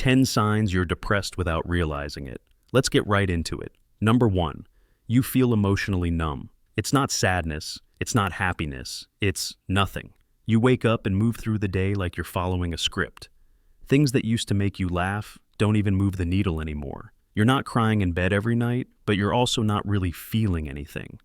10 signs you're depressed without realizing it. Let's get right into it. Number 1, you feel emotionally numb. It's not sadness, it's not happiness, it's nothing. You wake up and move through the day like you're following a script. Things that used to make you laugh don't even move the needle anymore. You're not crying in bed every night, but you're also not really feeling anything.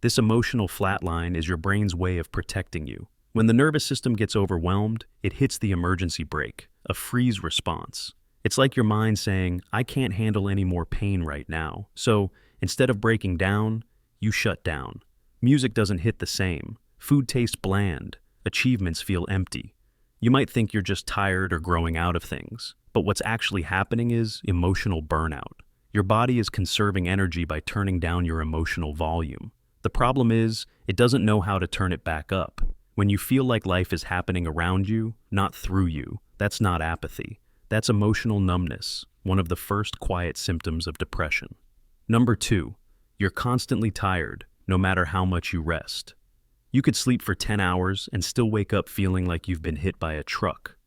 This emotional flatline is your brain's way of protecting you. When the nervous system gets overwhelmed, it hits the emergency brake, a freeze response. It's like your mind saying, I can't handle any more pain right now. So instead of breaking down, you shut down. Music doesn't hit the same. Food tastes bland. Achievements feel empty. You might think you're just tired or growing out of things, but what's actually happening is emotional burnout. Your body is conserving energy by turning down your emotional volume. The problem is, it doesn't know how to turn it back up. When you feel like life is happening around you, not through you, that's not apathy. That's emotional numbness, one of the first quiet symptoms of depression. Number 2, you're constantly tired, no matter how much you rest. You could sleep for 10 hours and still wake up feeling like you've been hit by a truck.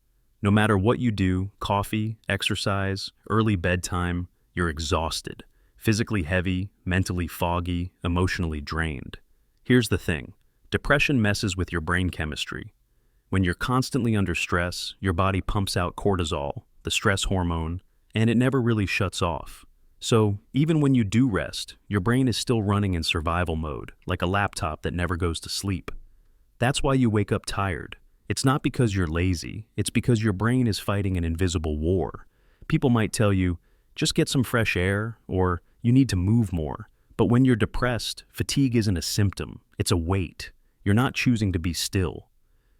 No matter what you do, coffee, exercise, early bedtime, you're exhausted, physically heavy, mentally foggy, emotionally drained. Here's the thing. Depression messes with your brain chemistry. When you're constantly under stress, your body pumps out cortisol, the stress hormone, and it never really shuts off. So, even when you do rest, your brain is still running in survival mode, like a laptop that never goes to sleep. That's why you wake up tired. It's not because you're lazy, it's because your brain is fighting an invisible war. People might tell you, just get some fresh air, or you need to move more. But when you're depressed, fatigue isn't a symptom, it's a weight. You're not choosing to be still.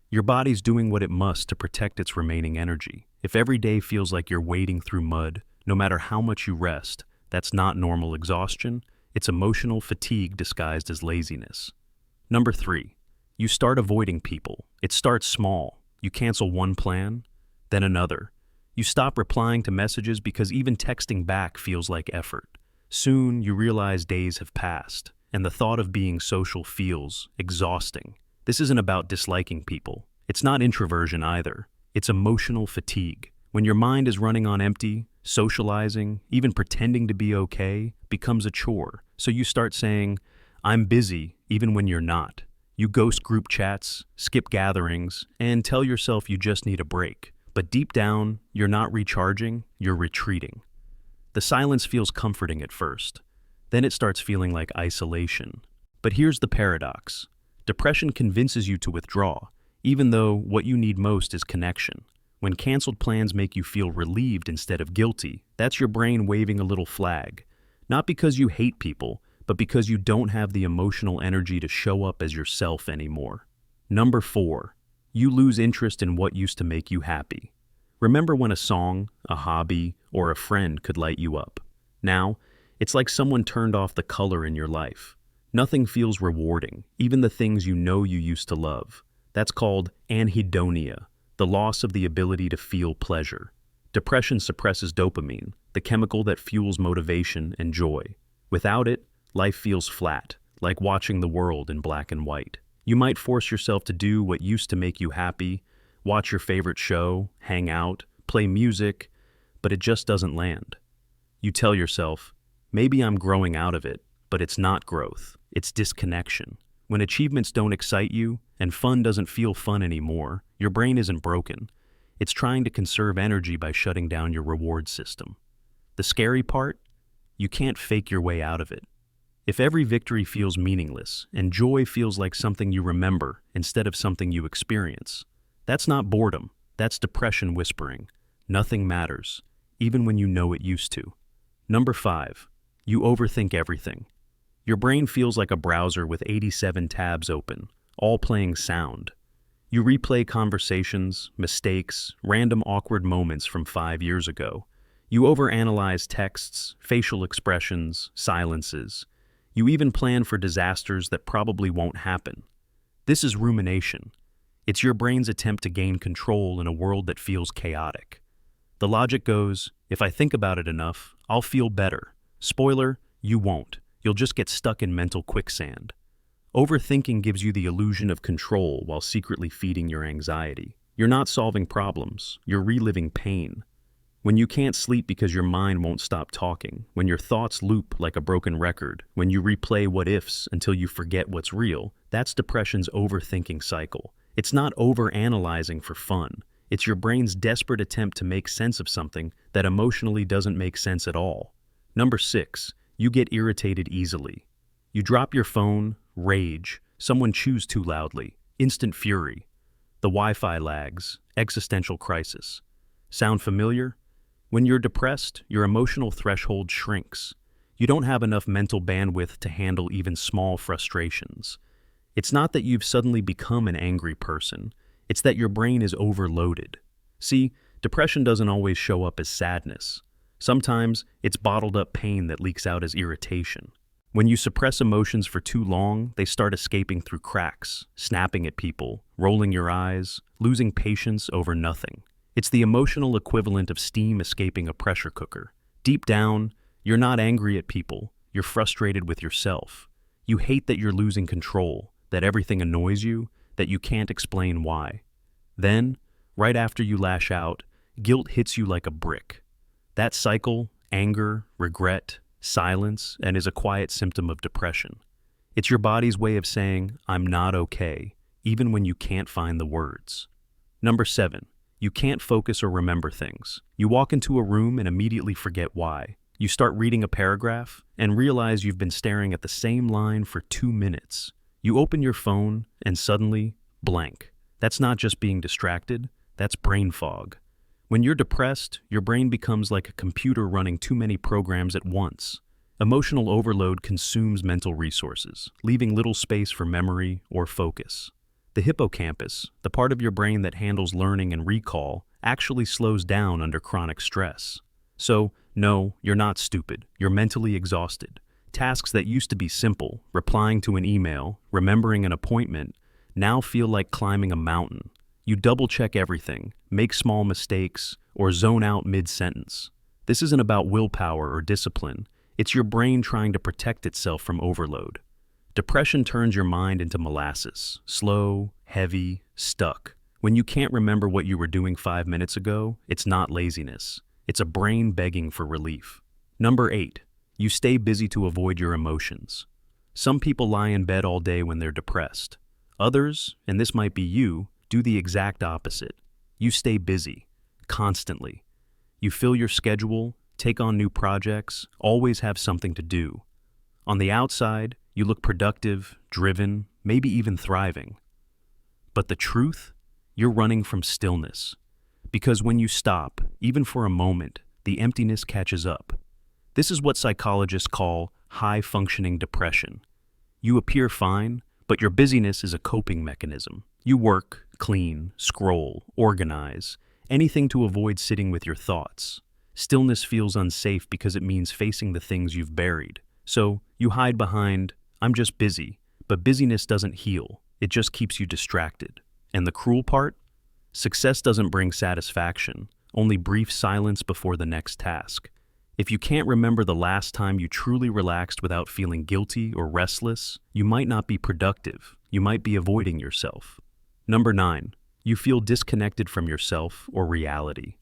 Your body's doing what it must to protect its remaining energy. If every day feels like you're wading through mud, no matter how much you rest, that's not normal exhaustion, it's emotional fatigue disguised as laziness. Number 3, you start avoiding people. It starts small. You cancel one plan, then another. You stop replying to messages because even texting back feels like effort. Soon, you realize days have passed, and the thought of being social feels exhausting. This isn't about disliking people. It's not introversion either. It's emotional fatigue. When your mind is running on empty, socializing, even pretending to be okay, becomes a chore. So you start saying, I'm busy, even when you're not. You ghost group chats, skip gatherings, and tell yourself you just need a break. But deep down, you're not recharging, you're retreating. The silence feels comforting at first. Then it starts feeling like isolation. But here's the paradox. Depression convinces you to withdraw, even though what you need most is connection. When canceled plans make you feel relieved instead of guilty, that's your brain waving a little flag. Not because you hate people, but because you don't have the emotional energy to show up as yourself anymore. Number 4, you lose interest in what used to make you happy. Remember when a song, a hobby, or a friend could light you up? Now, it's like someone turned off the color in your life. Nothing feels rewarding, even the things you know you used to love. That's called anhedonia, the loss of the ability to feel pleasure. Depression suppresses dopamine, the chemical that fuels motivation and joy. Without it, life feels flat, like watching the world in black and white. You might force yourself to do what used to make you happy, watch your favorite show, hang out, play music, but it just doesn't land. You tell yourself, maybe I'm growing out of it, but it's not growth, it's disconnection. When achievements don't excite you and fun doesn't feel fun anymore, your brain isn't broken. It's trying to conserve energy by shutting down your reward system. The scary part? You can't fake your way out of it. If every victory feels meaningless and joy feels like something you remember instead of something you experience, that's not boredom, that's depression whispering. Nothing matters, even when you know it used to. Number 5, you overthink everything. Your brain feels like a browser with 87 tabs open, all playing sound. You replay conversations, mistakes, random awkward moments from 5 years ago. You overanalyze texts, facial expressions, silences. You even plan for disasters that probably won't happen. This is rumination. It's your brain's attempt to gain control in a world that feels chaotic. The logic goes, if I think about it enough, I'll feel better. Spoiler, you won't. You'll just get stuck in mental quicksand. Overthinking gives you the illusion of control while secretly feeding your anxiety. You're not solving problems, you're reliving pain. When you can't sleep because your mind won't stop talking, when your thoughts loop like a broken record, when you replay what ifs until you forget what's real, that's depression's overthinking cycle. It's not overanalyzing for fun. It's your brain's desperate attempt to make sense of something that emotionally doesn't make sense at all. Number 6, you get irritated easily. You drop your phone, rage, someone chews too loudly, instant fury. The Wi-Fi lags, existential crisis. Sound familiar? When you're depressed, your emotional threshold shrinks. You don't have enough mental bandwidth to handle even small frustrations. It's not that you've suddenly become an angry person. It's that your brain is overloaded. See, depression doesn't always show up as sadness. Sometimes it's bottled up pain that leaks out as irritation. When you suppress emotions for too long, they start escaping through cracks, snapping at people, rolling your eyes, losing patience over nothing. It's the emotional equivalent of steam escaping a pressure cooker. Deep down, you're not angry at people, you're frustrated with yourself. You hate that you're losing control, that everything annoys you, that you can't explain why. Then, right after you lash out, guilt hits you like a brick. That cycle, anger, regret, silence, and is a quiet symptom of depression. It's your body's way of saying, I'm not okay, even when you can't find the words. Number 7. You can't focus or remember things. You walk into a room and immediately forget why. You start reading a paragraph and realize you've been staring at the same line for 2 minutes. You open your phone and suddenly, blank. That's not just being distracted, that's brain fog. When you're depressed, your brain becomes like a computer running too many programs at once. Emotional overload consumes mental resources, leaving little space for memory or focus. The hippocampus, the part of your brain that handles learning and recall, actually slows down under chronic stress. So, no, you're not stupid. You're mentally exhausted. Tasks that used to be simple, replying to an email, remembering an appointment, now feel like climbing a mountain. You double-check everything, make small mistakes, or zone out mid-sentence. This isn't about willpower or discipline. It's your brain trying to protect itself from overload. Depression turns your mind into molasses, slow, heavy, stuck. When you can't remember what you were doing 5 minutes ago, it's not laziness. It's a brain begging for relief. Number 8. You stay busy to avoid your emotions. Some people lie in bed all day when they're depressed. Others, and this might be you, do the exact opposite. You stay busy, constantly. You fill your schedule, take on new projects, always have something to do. On the outside, you look productive, driven, maybe even thriving. But the truth? You're running from stillness. Because when you stop, even for a moment, the emptiness catches up. This is what psychologists call high-functioning depression. You appear fine, but your busyness is a coping mechanism. You work, clean, scroll, organize, anything to avoid sitting with your thoughts. Stillness feels unsafe because it means facing the things you've buried. So you hide behind, I'm just busy, but busyness doesn't heal. It just keeps you distracted. And the cruel part? Success doesn't bring satisfaction, only brief silence before the next task. If you can't remember the last time you truly relaxed without feeling guilty or restless, you might not be productive. You might be avoiding yourself. Number 9. You feel disconnected from yourself or reality.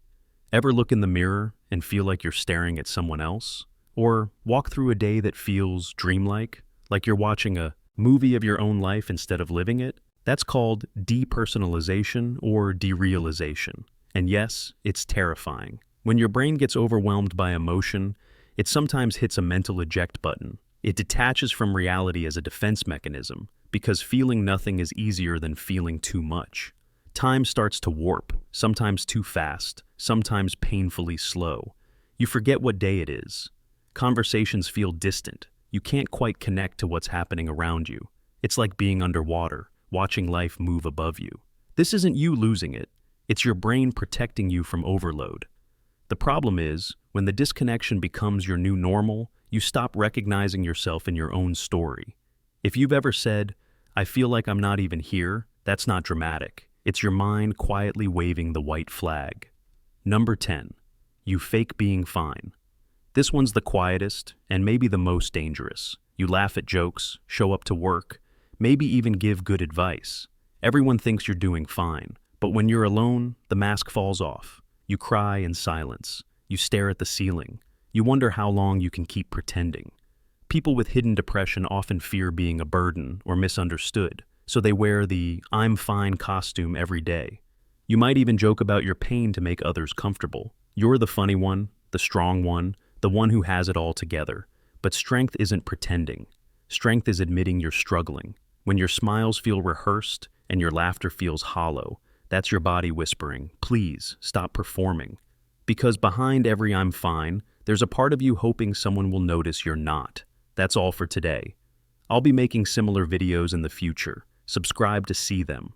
Ever look in the mirror and feel like you're staring at someone else? Or walk through a day that feels dreamlike, like you're watching a movie of your own life instead of living it? That's called depersonalization or derealization. And yes, it's terrifying. When your brain gets overwhelmed by emotion, it sometimes hits a mental eject button. It detaches from reality as a defense mechanism, because feeling nothing is easier than feeling too much. Time starts to warp, sometimes too fast, sometimes painfully slow. You forget what day it is. Conversations feel distant. You can't quite connect to what's happening around you. It's like being underwater, watching life move above you. This isn't you losing it. It's your brain protecting you from overload. The problem is, when the disconnection becomes your new normal, you stop recognizing yourself in your own story. If you've ever said, I feel like I'm not even here, that's not dramatic. It's your mind quietly waving the white flag. Number 10. You fake being fine. This one's the quietest and maybe the most dangerous. You laugh at jokes, show up to work, maybe even give good advice. Everyone thinks you're doing fine, but when you're alone, the mask falls off. You cry in silence. You stare at the ceiling. You wonder how long you can keep pretending. People with hidden depression often fear being a burden or misunderstood, so they wear the "I'm fine" costume every day. You might even joke about your pain to make others comfortable. You're the funny one, the strong one, the one who has it all together. But strength isn't pretending. Strength is admitting you're struggling. When your smiles feel rehearsed and your laughter feels hollow, that's your body whispering, "Please, stop performing." Because behind every "I'm fine," there's a part of you hoping someone will notice you're not. That's all for today. I'll be making similar videos in the future. Subscribe to see them.